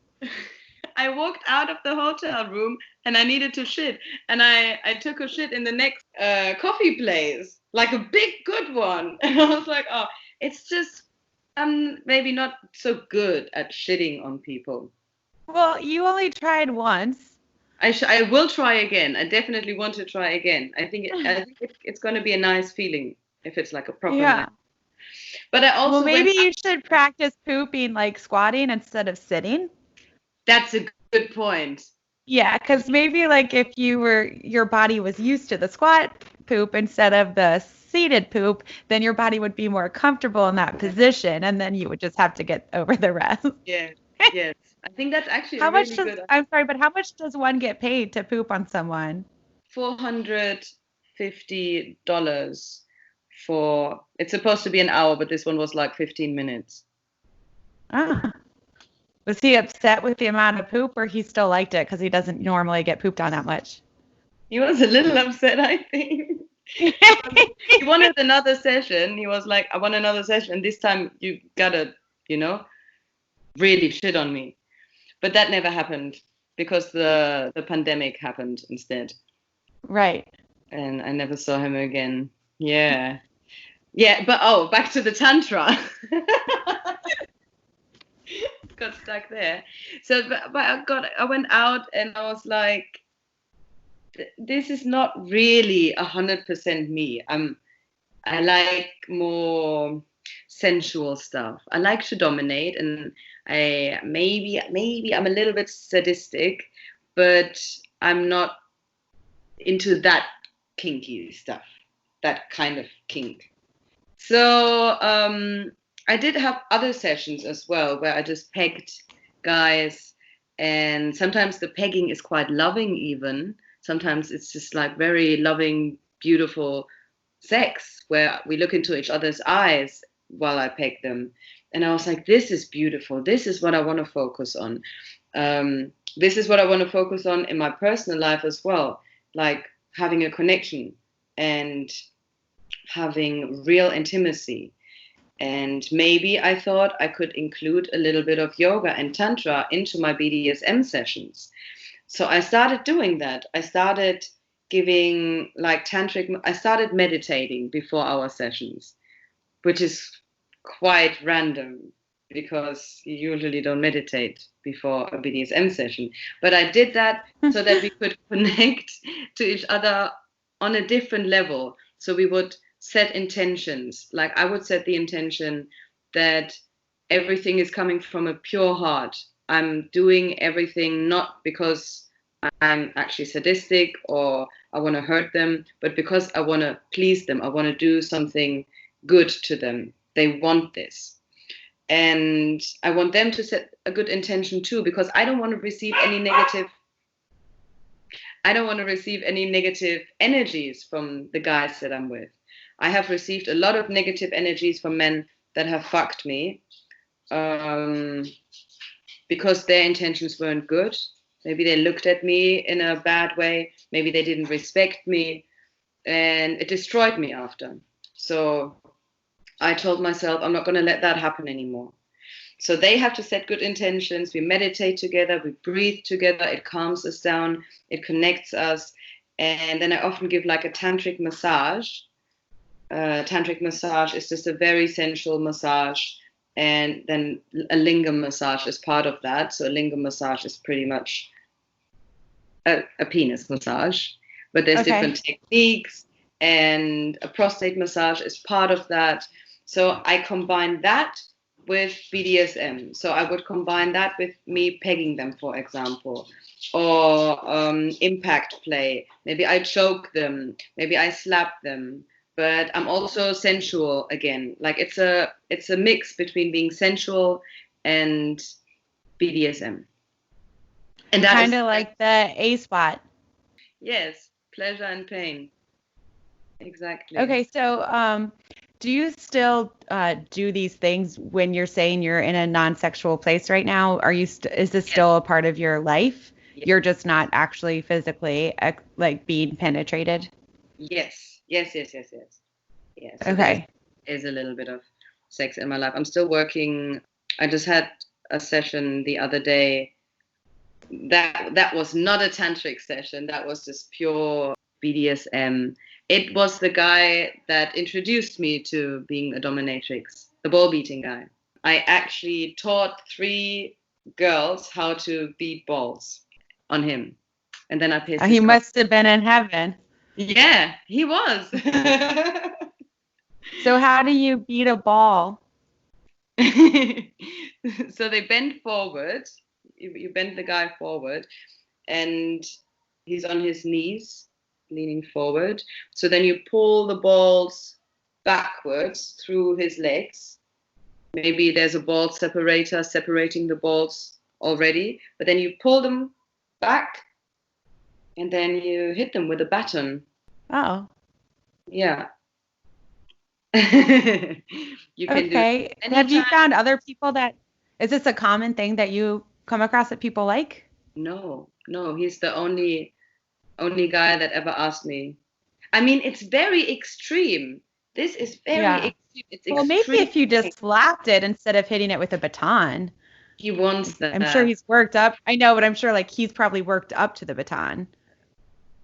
I walked out of the hotel room and I needed to shit. And I took a shit in the next coffee place, like a big good one. And I was like, oh, it's just, I'm maybe not so good at shitting on people. Well, you only tried once. I will try again. I definitely want to try again. I think it's going to be a nice feeling if it's like a proper. Yeah. But I also. Well, maybe you should practice pooping like squatting instead of sitting. That's a good point. Yeah, because maybe like if your body was used to the squat poop instead of the seated poop, then your body would be more comfortable in that position, and then you would just have to get over the rest. Yes. I think that's actually how much does one get paid to poop on someone? $450 for, it's supposed to be an hour, but this one was like 15 minutes. Ah. Was he upset with the amount of poop, or he still liked it because he doesn't normally get pooped on that much? He was a little upset, I think. He wanted another session. He was like, I want another session. And this time you gotta, really shit on me. But that never happened because the pandemic happened instead. Right. And I never saw him again. Yeah. Yeah, but back to the Tantra. Got stuck there. So, but I went out and I was like, this is not really 100% me. I like more sensual stuff. I like to dominate, and I maybe I'm a little bit sadistic, but I'm not into that kinky stuff, that kind of kink. So I did have other sessions as well where I just pegged guys, and sometimes the pegging is quite loving even. Sometimes it's just like very loving, beautiful sex where we look into each other's eyes while I peg them. And I was like, this is beautiful. This is what I want to focus on. This is what I want to focus on in my personal life as well. Like having a connection and having real intimacy. And maybe I thought I could include a little bit of yoga and tantra into my BDSM sessions. So I started doing that. I started giving like tantric, I started meditating before our sessions, which is quite random because you usually don't meditate before a BDSM session. But I did that so that we could connect to each other on a different level. So we would set intentions. Like I would set the intention that everything is coming from a pure heart. I'm doing everything not because I'm actually sadistic or I want to hurt them, but because I want to please them. I want to do something good to them. They want this. And I want them to set a good intention too, because I don't want to receive any negative energies from the guys that I'm with. I have received a lot of negative energies from men that have fucked me because their intentions weren't good. Maybe they looked at me in a bad way. Maybe they didn't respect me, and it destroyed me after. So I told myself, I'm not going to let that happen anymore. So they have to set good intentions. We meditate together, we breathe together. It calms us down, it connects us. And then I often give like a tantric massage. Tantric massage is just a very sensual massage. And then a lingam massage is part of that. So a lingam massage is pretty much a penis massage. But there's different techniques. And a prostate massage is part of that. So I combine that with BDSM. So I would combine that with me pegging them, for example, or impact play. Maybe I choke them, maybe I slap them, but I'm also sensual again. Like it's a mix between being sensual and BDSM. And that kind of like the A spot. Yes, pleasure and pain. Exactly. Okay, so do you still do these things when you're saying you're in a non-sexual place right now? Are you? Is this still a part of your life? Yes. You're just not actually physically like being penetrated? Yes. Yes. So Okay. There's a little bit of sex in my life. I'm still working. I just had a session the other day. That was not a tantric session. That was just pure BDSM. It was the guy that introduced me to being a dominatrix, the ball beating guy. I actually taught 3 girls how to beat balls on him. And then I pissed He must have been in heaven. Yeah, he was. So how do you beat a ball? So they bend forward. You bend the guy forward, and he's on his knees, leaning forward. So then you pull the balls backwards through his legs. Maybe there's a ball separator separating the balls already, but then you pull them back, and then you hit them with a baton. Oh. Yeah. You can do it anytime. Have you found other people that, is this a common thing that you come across that people like? No, he's the only guy that ever asked me. I mean, it's very extreme. This is very extreme. It's well, maybe if you just slapped it instead of hitting it with a baton. He wants that. I'm sure he's worked up. I know, but I'm sure like he's probably worked up to the baton.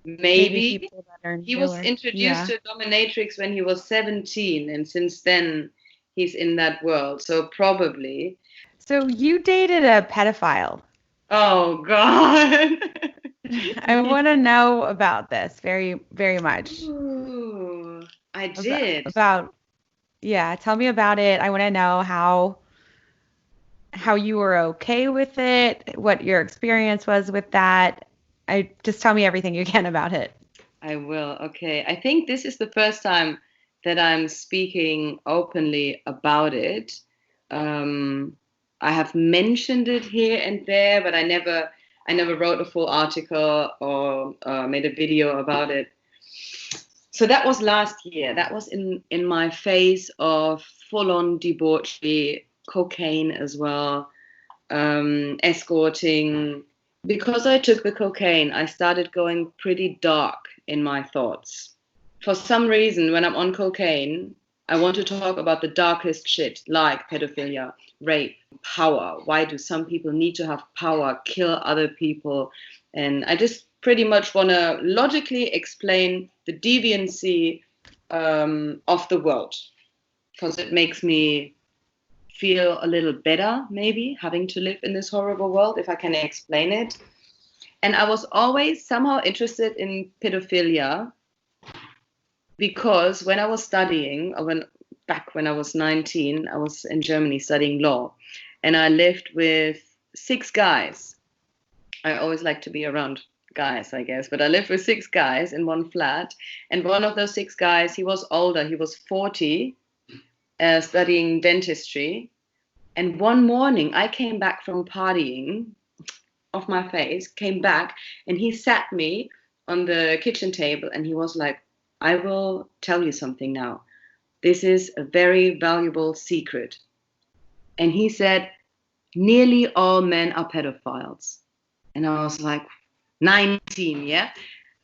Maybe people that are he was introduced to dominatrix when he was 17, and since then he's in that world. So probably. So you dated a pedophile. Oh God. I want to know about this very, very much. Ooh, I did. Tell me about it. I want to know how you were okay with it, what your experience was with that. Just tell me everything you can about it. I will. Okay. I think this is the first time that I'm speaking openly about it. I have mentioned it here and there, but I never wrote a full article or made a video about it. So that was last year. That was in my phase of full-on debauchery, cocaine as well, escorting. Because I took the cocaine, I started going pretty dark in my thoughts. For some reason, when I'm on cocaine, I want to talk about the darkest shit, like pedophilia, rape, power. Why do some people need to have power, kill other people? And I just pretty much want to logically explain the deviancy of the world, because it makes me feel a little better, maybe, having to live in this horrible world, if I can explain it. And I was always somehow interested in pedophilia, because when I was studying, back when I was 19, I was in Germany studying law, and I lived with 6 guys. I always like to be around guys, I guess, but I lived with 6 guys in one flat, and one of those 6 guys, he was older, he was 40, studying dentistry. And one morning I came back from partying off my face, came back, and he sat me on the kitchen table and he was like, I will tell you something now. This is a very valuable secret. And he said, nearly all men are pedophiles. And I was like, 19, yeah?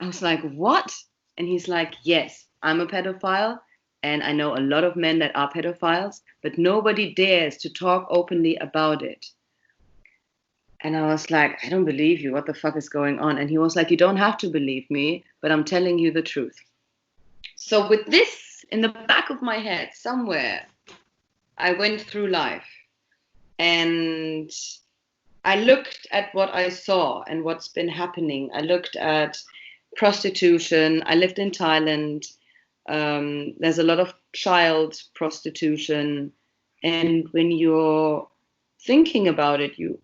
I was like, what? And he's like, yes, I'm a pedophile. And I know a lot of men that are pedophiles, but nobody dares to talk openly about it. And I was like, I don't believe you. What the fuck is going on? And he was like, you don't have to believe me, but I'm telling you the truth. So with this in the back of my head somewhere, I went through life and I looked at what I saw and what's been happening. I looked at prostitution. I lived in Thailand. There's a lot of child prostitution. And when you're thinking about it, you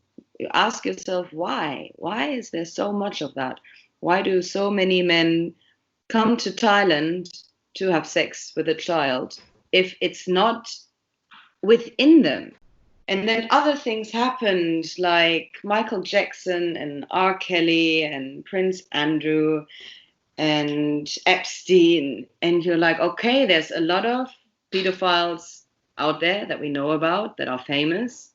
ask yourself, why? Why is there so much of that? Why do so many men come to Thailand to have sex with a child if it's not within them? And then other things happened, like Michael Jackson and R. Kelly and Prince Andrew and Epstein. And you're like, okay, there's a lot of pedophiles out there that we know about that are famous.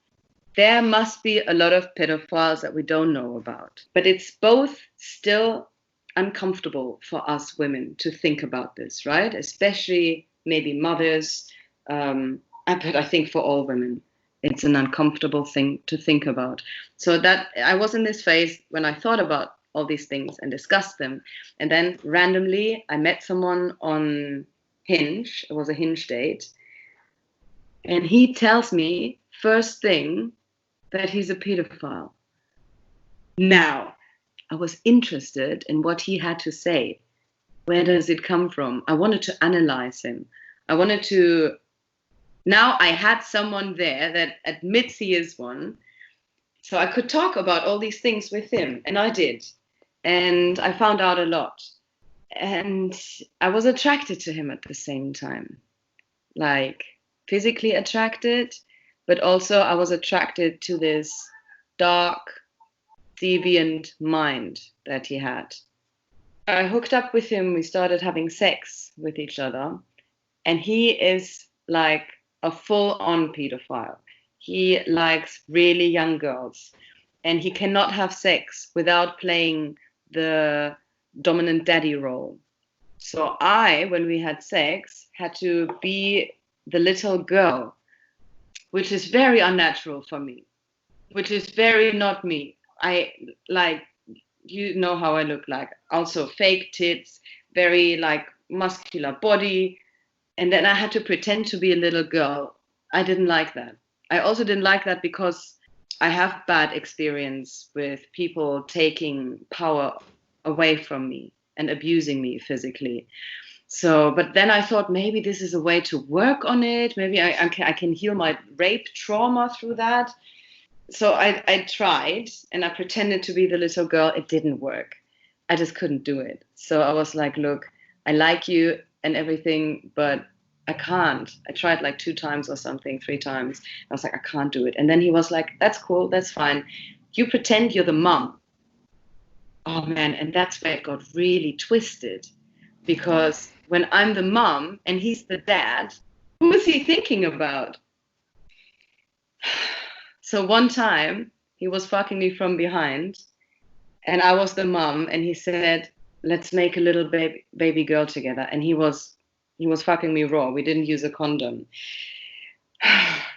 There must be a lot of pedophiles that we don't know about. But it's both still uncomfortable for us women to think about this, right? Especially maybe mothers, but I think for all women. It's an uncomfortable thing to think about. So that I was in this phase when I thought about all these things and discussed them. And then randomly I met someone on Hinge. It was a Hinge date. And he tells me first thing that he's a pedophile. Now, I was interested in what he had to say. Where does it come from? I wanted to analyze him. Now I had someone there that admits he is one. So I could talk about all these things with him. And I did. And I found out a lot. And I was attracted to him at the same time. Like physically attracted, but also I was attracted to this dark, deviant mind that he had. I hooked up with him. We started having sex with each other. And he is like a full-on pedophile. He likes really young girls. And he cannot have sex without playing the dominant daddy role. So I, when we had sex, had to be the little girl, which is very unnatural for me, which is very not me. I like, you know how I look like. Also fake tits, very like muscular body. And then I had to pretend to be a little girl. I didn't like that. I also didn't like that because I have bad experience with people taking power away from me and abusing me physically. So, but then I thought maybe this is a way to work on it. Maybe I can heal my rape trauma through that. So I tried and I pretended to be the little girl. It didn't work. I just couldn't do it. So I was like, look, I like you and everything, but I can't. I tried like 2 times or something, 3 times. I was like, I can't do it. And then he was like, that's cool, that's fine. You pretend you're the mom. Oh man, and that's where it got really twisted. Because when I'm the mom and he's the dad, who is he thinking about? So one time he was fucking me from behind and I was the mom and he said, let's make a little baby girl together. And he was fucking me raw. We didn't use a condom.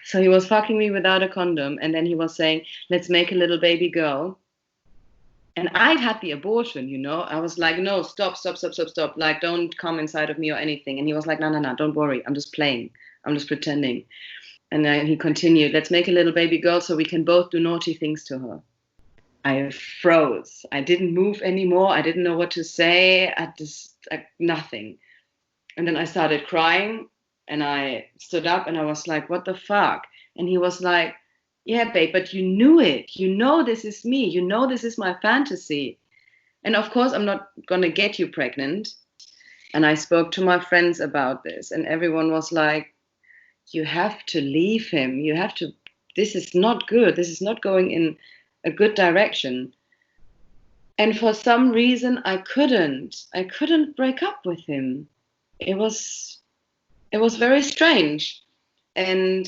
So he was fucking me without a condom. And then he was saying, let's make a little baby girl. And I'd had the abortion, you know. I was like, no, stop. Like, don't come inside of me or anything. And he was like, no, don't worry. I'm just playing. I'm just pretending. And then he continued, let's make a little baby girl so we can both do naughty things to her. I froze. I didn't move anymore. I didn't know what to say. Nothing. And then I started crying and I stood up and I was like, what the fuck? And he was like, yeah, babe, but you knew it. You know this is me. You know this is my fantasy. And of course, I'm not going to get you pregnant. And I spoke to my friends about this and everyone was like, you have to leave him. You have to, this is not good. This is not going in a good direction. And for some reason, I couldn't break up with him. It was very strange. And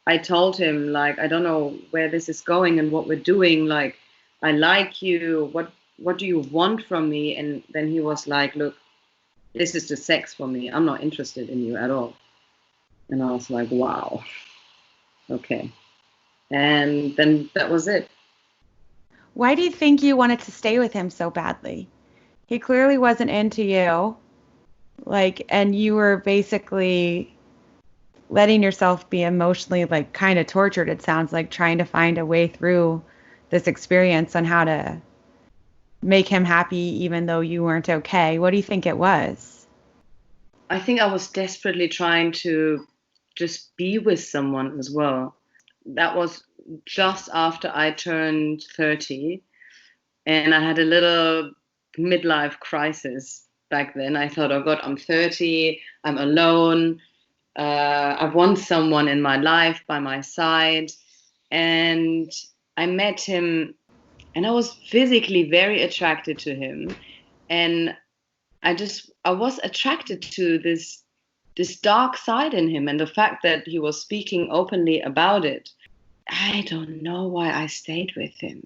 I told him, like, I don't know where this is going and what we're doing. Like, I like you. What do you want from me? And then he was like, look, this is the sex for me. I'm not interested in you at all. And I was like, wow. Okay. And then that was it. Why do you think you wanted to stay with him so badly? He clearly wasn't into you. Like, and you were basically letting yourself be emotionally, like, kind of tortured, it sounds like, trying to find a way through this experience on how to make him happy even though you weren't okay. What do you think it was? I think I was desperately trying to just be with someone as well. That was just after I turned 30, and I had a little midlife crisis back then. I thought, oh God, I'm 30, I'm alone, I want someone in my life by my side. And I met him, and I was physically very attracted to him. And I was attracted to this dark side in him, and the fact that he was speaking openly about it. I don't know why I stayed with him.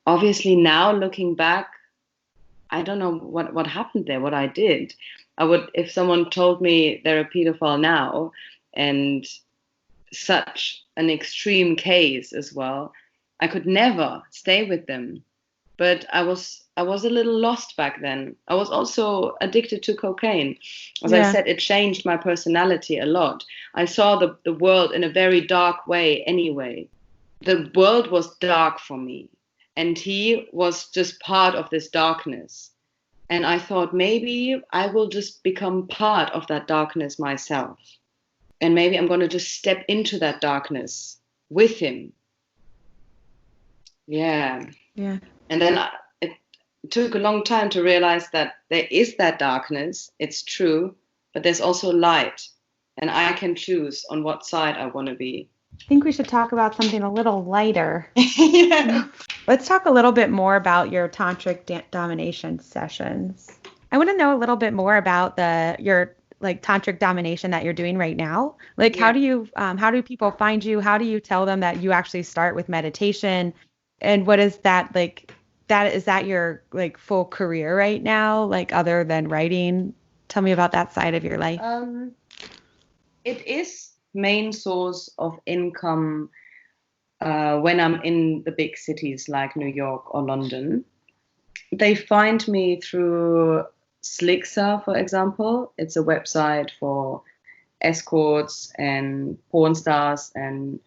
Obviously, now looking back, I don't know what happened there, what I did. I would, if someone told me they're a pedophile now, and such an extreme case as well, I could never stay with them. But I was a little lost back then. I was also addicted to cocaine. As I said, it changed my personality a lot. I saw the world in a very dark way anyway. The world was dark for me, and he was just part of this darkness. And I thought, maybe I will just become part of that darkness myself. And maybe I'm going to just step into that darkness with him. Yeah. And then it took a long time to realize that there is that darkness. It's true, but there's also light, and I can choose on what side I want to be. I think we should talk about something a little lighter. Yeah. Let's talk a little bit more about your Tantric Domination sessions. I want to know a little bit more about your like Tantric Domination that you're doing right now. Like, how do people find you? How do you tell them that you actually start with meditation? And what is that like? Is that your like full career right now? Like, other than writing? Tell me about that side of your life. It is main source of income when I'm in the big cities like New York or London. They find me through Slixa, for example. It's a website for escorts and porn stars and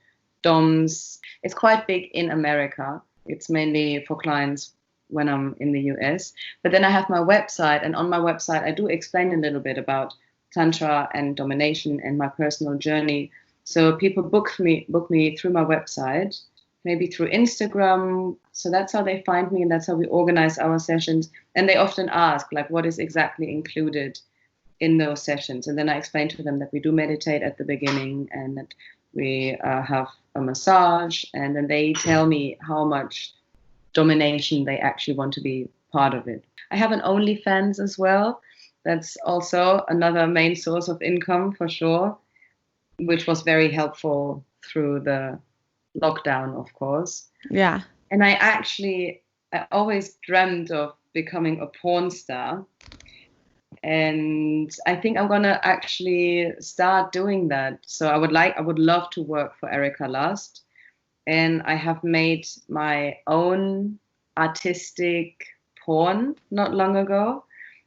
doms. It's quite big in America. It's mainly for clients when I'm in the US. But then I have my website, and on my website I do explain a little bit about Tantra and domination and my personal journey. So people book me through my website, maybe through Instagram. So that's how they find me, and that's how we organize our sessions. And they often ask, like, what is exactly included in those sessions? And then I explain to them that we do meditate at the beginning, and that we have a massage, and then they tell me how much domination they actually want to be part of it. I have an OnlyFans as well. That's also another main source of income for sure, which was very helpful through the lockdown, of course. Yeah. And I always dreamt of becoming a porn star. And I think I'm going to actually start doing that. So I would love to work for Erika Lust. And I have made my own artistic porn not long ago.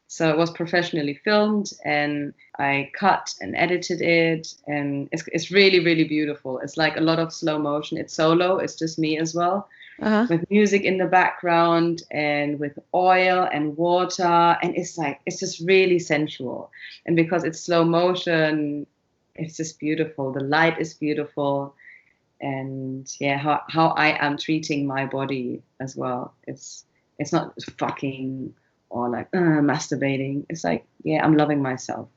So it was professionally filmed, and I cut and edited it, and it's really, really beautiful. It's like a lot of slow motion. It's solo. It's just me as well, with music in the background and with oil and water, and it's just really sensual. And because it's slow motion, it's just beautiful. The light is beautiful, and how I am treating my body as well. It's not fucking or like masturbating. It's like, I'm loving myself.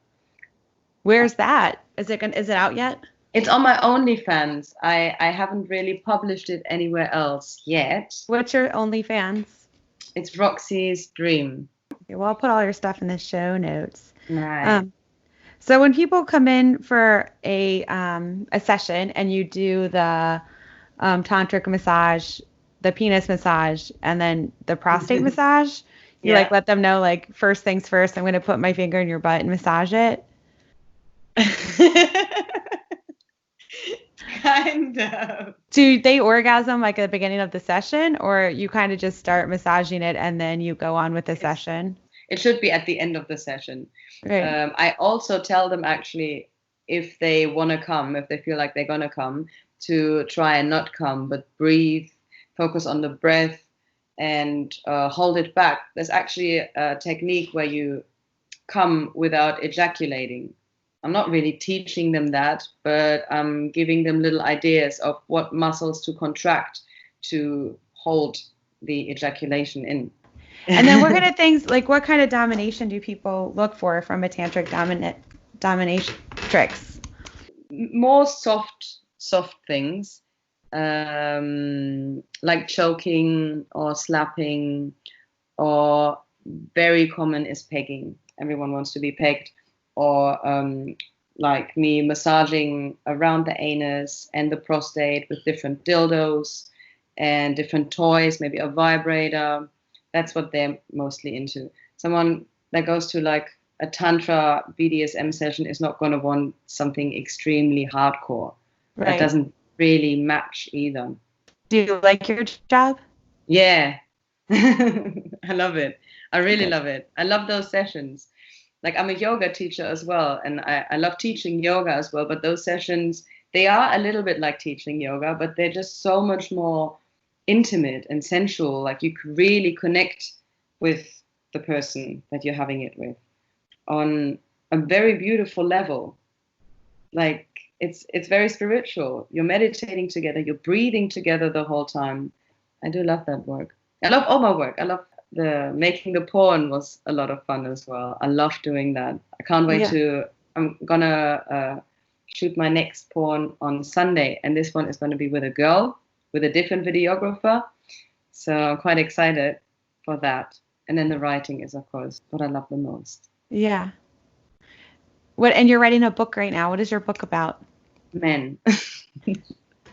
Where's that? Is it out yet? It's on my OnlyFans. I haven't really published it anywhere else yet. What's your OnlyFans? It's Roxy's Dream. Okay, well, I'll put all your stuff in the show notes. Nice. So when people come in for a session and you do the tantric massage, the penis massage and then the prostate massage. You Yeah. like let them know, like, first things first, I'm going to put my finger in your butt and massage it. Kind of. Do they orgasm like at the beginning of the session, or you kind of just start massaging it and then you go on with the session? It should be at the end of the session. Right. I also tell them, actually, if they want to come, if they feel like they're going to come, to try and not come, but breathe, focus on the breath, and hold it back. There's actually a technique where you come without ejaculating. I'm not really teaching them that, but I'm giving them little ideas of what muscles to contract to hold the ejaculation in. And then what kind of things, like what kind of domination do people look for from a tantric domination tricks? More soft things, like choking or slapping, or very common is pegging. Everyone wants to be pegged. Or like me massaging around the anus and the prostate with different dildos and different toys, maybe a vibrator. That's what they're mostly into. Someone that goes to like a Tantra BDSM session is not going to want something extremely hardcore. Right. That doesn't really match either. Do you like your job? Yeah. I love it. I really Good. love it. I love those sessions. Like, I'm a yoga teacher as well, and I love teaching yoga as well, but those sessions, they are a little bit like teaching yoga, but they're just so much more intimate and sensual. Like, you can really connect with the person that you're having it with on a very beautiful level. Like, it's very spiritual. You're meditating together, you're breathing together the whole time. I do love that work. I love all my work. I love making the porn was a lot of fun as well. I love doing that. I can't wait I'm gonna shoot my next porn on Sunday, and this one is going to be with a girl, with a different videographer. So I'm quite excited for that. And then the writing is, of course, what I love the most. Yeah. And you're writing a book right now. What is your book about? Men.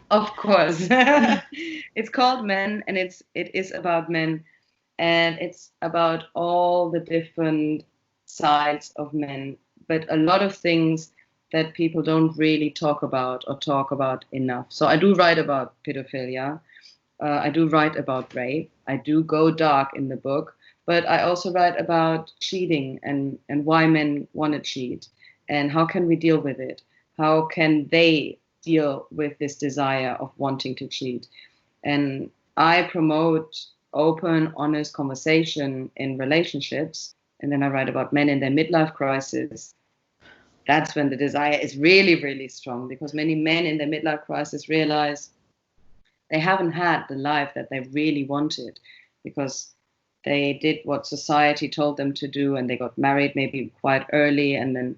Of course. It's called Men, and it is about men. And it's about all the different sides of men, but a lot of things that people don't really talk about or talk about enough. So I do write about pedophilia. I do write about rape. I do go dark in the book, but I also write about cheating and why men want to cheat and how can we deal with it? How can they deal with this desire of wanting to cheat? And I promote open, honest conversation in relationships. And then I write about men in their midlife crisis. That's when the desire is really, really strong, because many men in their midlife crisis realize they haven't had the life that they really wanted, because they did what society told them to do, and they got married maybe quite early, and then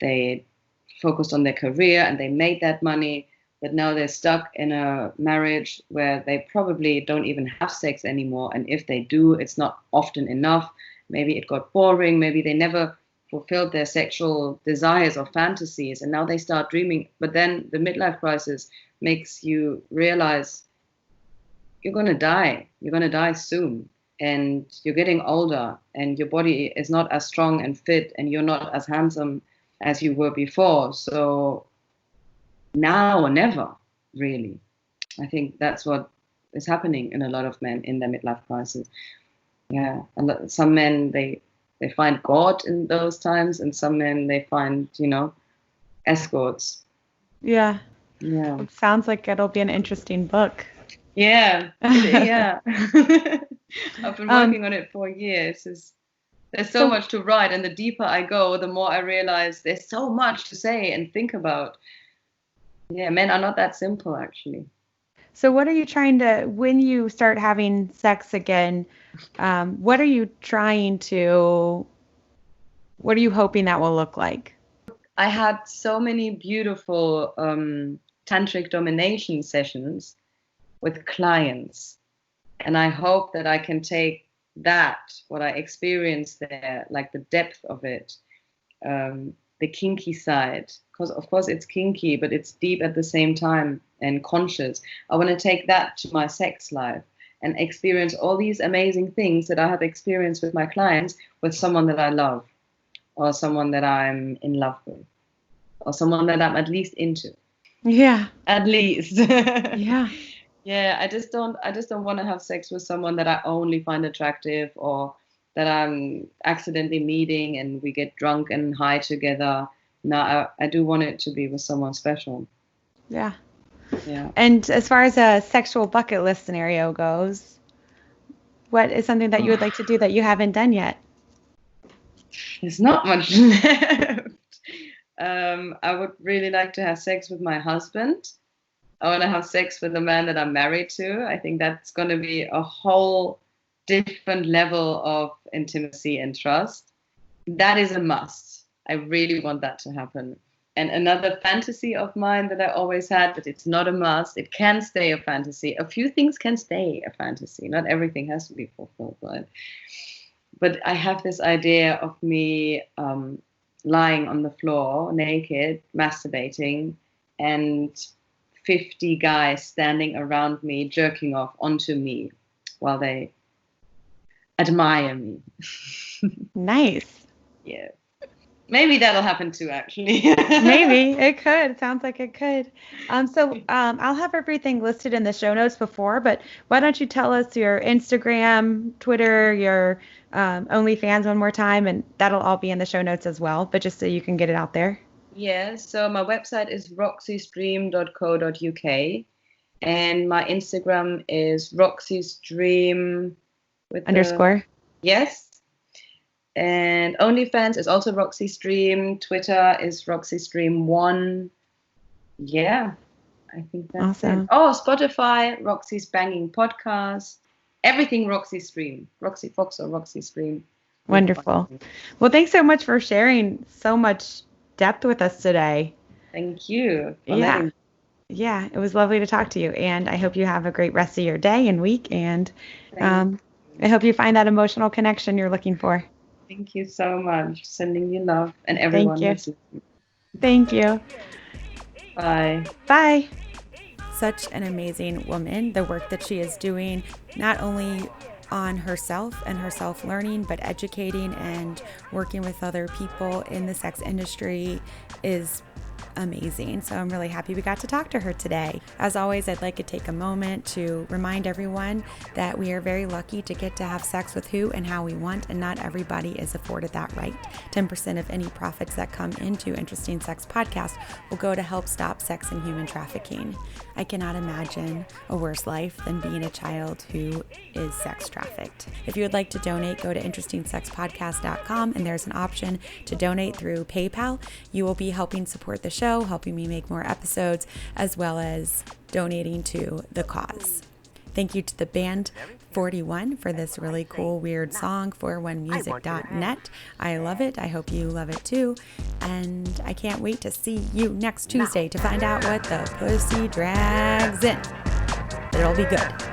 they focused on their career and they made that money. But now they're stuck in a marriage where they probably don't even have sex anymore. And if they do, it's not often enough. Maybe it got boring. Maybe they never fulfilled their sexual desires or fantasies. And now they start dreaming. But then the midlife crisis makes you realize you're going to die. You're going to die soon. And you're getting older. And your body is not as strong and fit. And you're not as handsome as you were before. So now or never, really. I think that's what is happening in a lot of men in their midlife crisis. Yeah, some men, they find God in those times, and some men, they find, escorts. Yeah. Yeah. It sounds like it'll be an interesting book. Yeah. Yeah. I've been working on it for years. There's so much to write, and the deeper I go, the more I realize there's so much to say and think about. Yeah, men are not that simple, actually. So what are you trying to, when you start having sex again, what are you hoping that will look like? I had so many beautiful Tantric Domination sessions with clients. And I hope that I can take that, what I experienced there, like the depth of it, the kinky side, because of course it's kinky, but it's deep at the same time and conscious. I want to take that to my sex life and experience all these amazing things that I have experienced with my clients with someone that I love, or someone that I'm in love with, or someone that I'm at least into. Yeah. At least. Yeah. Yeah, I just don't want to have sex with someone that I only find attractive, or that I'm accidentally meeting and we get drunk and high together. No, I do want it to be with someone special. Yeah. Yeah. And as far as a sexual bucket list scenario goes, what is something that you would like to do that you haven't done yet? There's not much left. I would really like to have sex with my husband. I want to have sex with the man that I'm married to. I think that's going to be a whole different level of intimacy and trust. That is a must. I really want that to happen. And another fantasy of mine that I always had, but it's not a must. It can stay a fantasy. A few things can stay a fantasy. Not everything has to be fulfilled, right? But I have this idea of me lying on the floor, naked, masturbating, and 50 guys standing around me, jerking off onto me while they admire me. Nice. Yeah. Maybe that'll happen too, actually. Maybe it could. Sounds like it could. I'll have everything listed in the show notes before, but why don't you tell us your Instagram, Twitter, your OnlyFans one more time, and that'll all be in the show notes as well, but just so you can get it out there. Yeah, so my website is roxystream.co.uk, and my Instagram is roxystream with _ yes. And OnlyFans is also Roxy Stream. Twitter is Roxy Stream 1. Yeah, I think that's Awesome. it. Oh, Spotify, Roxy's Banging Podcast. Everything Roxy Stream. Roxy Fox or Roxy Stream. Wonderful. Well, thanks so much for sharing so much depth with us today. Thank you. Yeah, it was lovely to talk to you, and I hope you have a great rest of your day and week, and I hope you find that emotional connection you're looking for. Thank you so much. Sending you love, and everyone. Thank you. Bye. Bye. Such an amazing woman. The work that she is doing, not only on herself and her self-learning, but educating and working with other people in the sex industry is amazing. So I'm really happy we got to talk to her today. As always, I'd like to take a moment to remind everyone that we are very lucky to get to have sex with who and how we want, and not everybody is afforded that right. 10% of any profits that come into Interesting Sex Podcast will go to help stop sex and human trafficking. I cannot imagine a worse life than being a child who is sex trafficked. If you would like to donate, go to InterestingSexPodcast.com, and there's an option to donate through PayPal. You will be helping support the show, helping me make more episodes, as well as donating to the cause. Thank you to the band 41 for this really cool, weird song, 41music.net. I love it. I hope you love it too. And I can't wait to see you next Tuesday to find out what the pussy drags in. It'll be good.